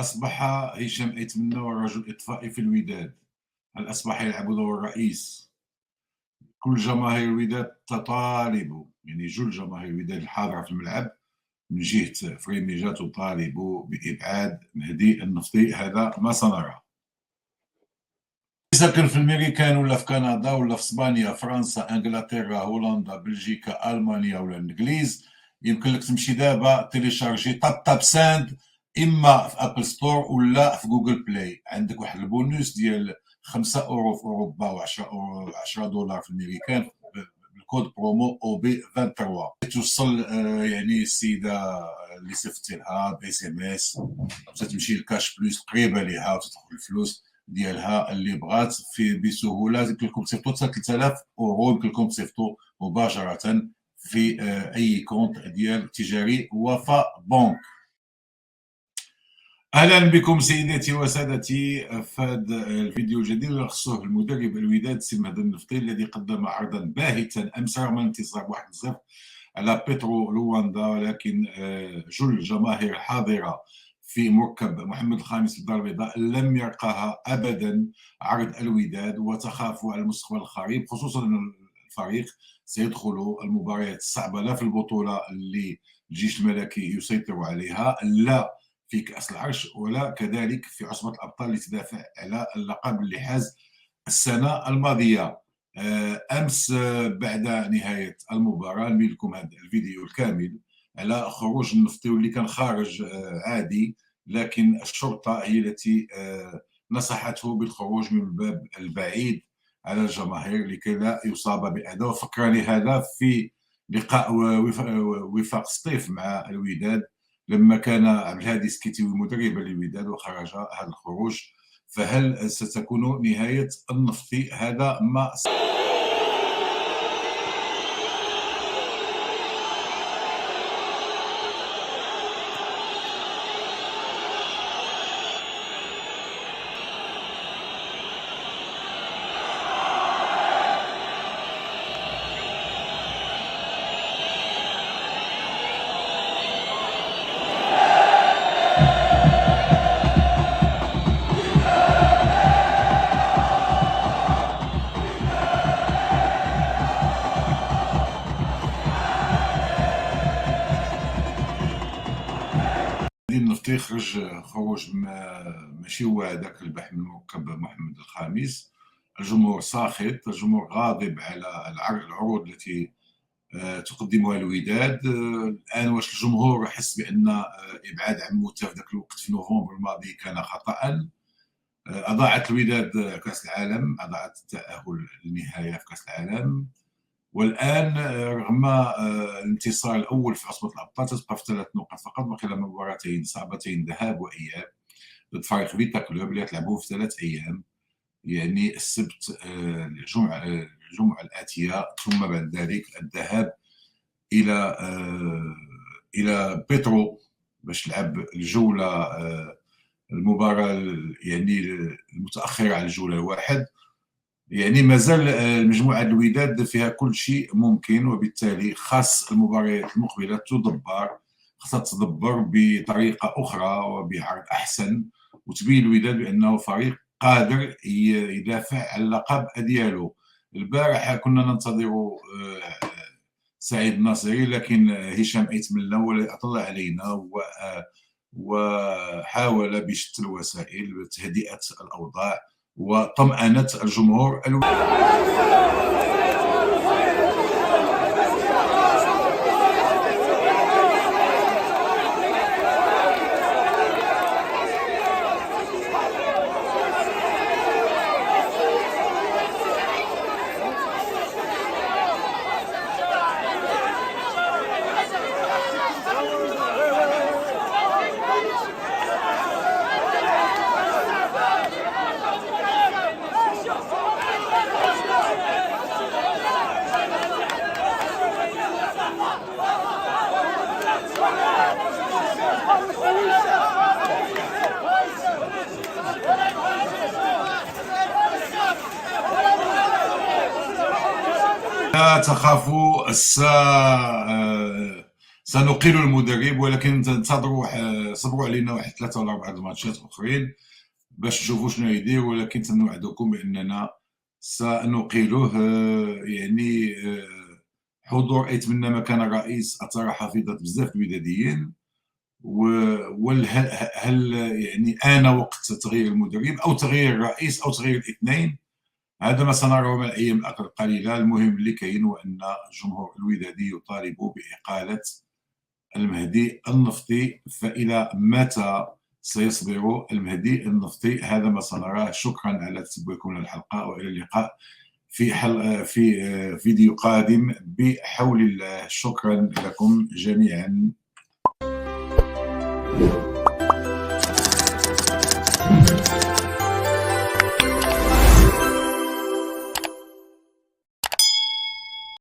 أصبح هشام أيتمنى رجل إطفائي في الوداد. هل أصبح يلعب دور الرئيس؟ كل جماهير الوداد تطالب، يعني جل جماهير الوداد الحاضرة في الملعب من جهة فريميجا تطالب بإبعاد مهدي النفطي. هذا ما سنراه. ساكن في الميريكان ولا في كندا ولا في اسبانيا، فرنسا، انجلترا، هولندا، بلجيكا، المانيا ولا الانجليز، يمكن لك تمشي دابا تيليشارجي طاب ساند اما في ابل ستور ولا في جوجل بلاي. عندك واحد البونوس ديال 5 اورو في اوروبا و10 اورو 10 دولار في الميريكان بالكود برومو او بي 23. توصل يعني السيده اللي صيفطتي لها باس ام اس، تمشي لكاش بلوس قريبه ليها وتدخل الفلوس ديالها اللي بغات في بسهوله. يمكن لكم تصيفطوا 3000 اورو، يمكن لكم تصيفطوا مباشره في اي كونت ديال تجاري وفاء بنك. اهلا بكم سيداتي وسادتي في هذا الفيديو الجديد اللي خصوه المدرب الوداد سي مهدي النفطي، الذي قدم عرضا باهتا امس رغم الانتصار 1-0 على بيترو لواندا، ولكن جل الجماهير الحاضره في مركب محمد الخامس للدار البيضاء لم يرقاها ابدا عرض الوداد، وتخاف على المستقبل القريب، خصوصا ان الفريق سيدخل المباريات الصعبه لا في البطوله اللي الجيش الملكي يسيطر عليها، لا في كأس العرش، ولا كذلك في عصبة الأبطال لتدافع على اللقب اللي حاز السنة الماضية. أمس بعد نهاية المباراة نبين لكم هذا الفيديو الكامل على خروج النفطي، واللي كان خارج عادي، لكن الشرطة هي التي نصحته بالخروج من الباب البعيد على الجماهير لكي لا يصاب بأذى. وفكرني هذا في لقاء وفاق سطيف مع الوداد لما كان عبد الهادي السكيتيوي مدربا للوداد وخرج هذا الخروج. فهل ستكون نهاية النفطي؟ هذا ما النفطي خروج ماشي هو هذاك البح من مركب محمد الخامس. الجمهور ساخط، الجمهور غاضب على العروض التي تقدمها الوداد. الان واش الجمهور حس بان ابعاد عموته في ذاك الوقت في نوفمبر الماضي كان خطا؟ اضاعت الوداد كاس العالم، اضاعت التاهل للنهايه في كاس العالم، والان رغم الانتصار الاول في عصبه الابطال تبقى في 3 نقاط فقط، باقي لها مباراتين صعبتين ذهاب واياب ضد فريق فيتا كلوب اللي تلعبوه في 3 ايام، يعني السبت الجمعه الاتيه، ثم بعد ذلك الذهاب الى بيترو باش تلعب الجوله المباراه يعني المتاخره على الجوله الواحد. يعني مازال المجموعه الوداد فيها كل شيء ممكن، وبالتالي خاص المباريات المقبله خاصها تدبر بطريقه اخرى وبعرض احسن، وتبين الوداد بانه فريق قادر يدافع على اللقب ديالو. البارح كنا ننتظر سعيد الناصري، لكن هشام أيتمنى هو الذي اطلع علينا وحاول بشتى الوسائل تهدئه الاوضاع وطمأنة الجمهور لا تخافوا. سنقيل المدرب، ولكن تنتظروا صبروا علينا واحد 3 ولا 4 الماتشات اخرين باش نشوفوا شنو يدير، ولكن تنوعدكم باننا سنقيله. يعني حضور ايتمنى مكان الرئيس ترى حافظت بزاف الوداديين. هل يعني آن وقت تغيير المدرب او تغيير الرئيس او تغيير الاثنين؟ هذا ما سنراه من الايام القليله. المهم اللي كاين هو ان الجمهور الودادي يطالب باقاله المهدي النفطي، فإلى متى سيصبر المهدي النفطي؟ هذا ما سنراه. شكرا على تتبعكم الحلقة، وإلى اللقاء في فيديو قادم بحول الله. شكرا لكم جميعا.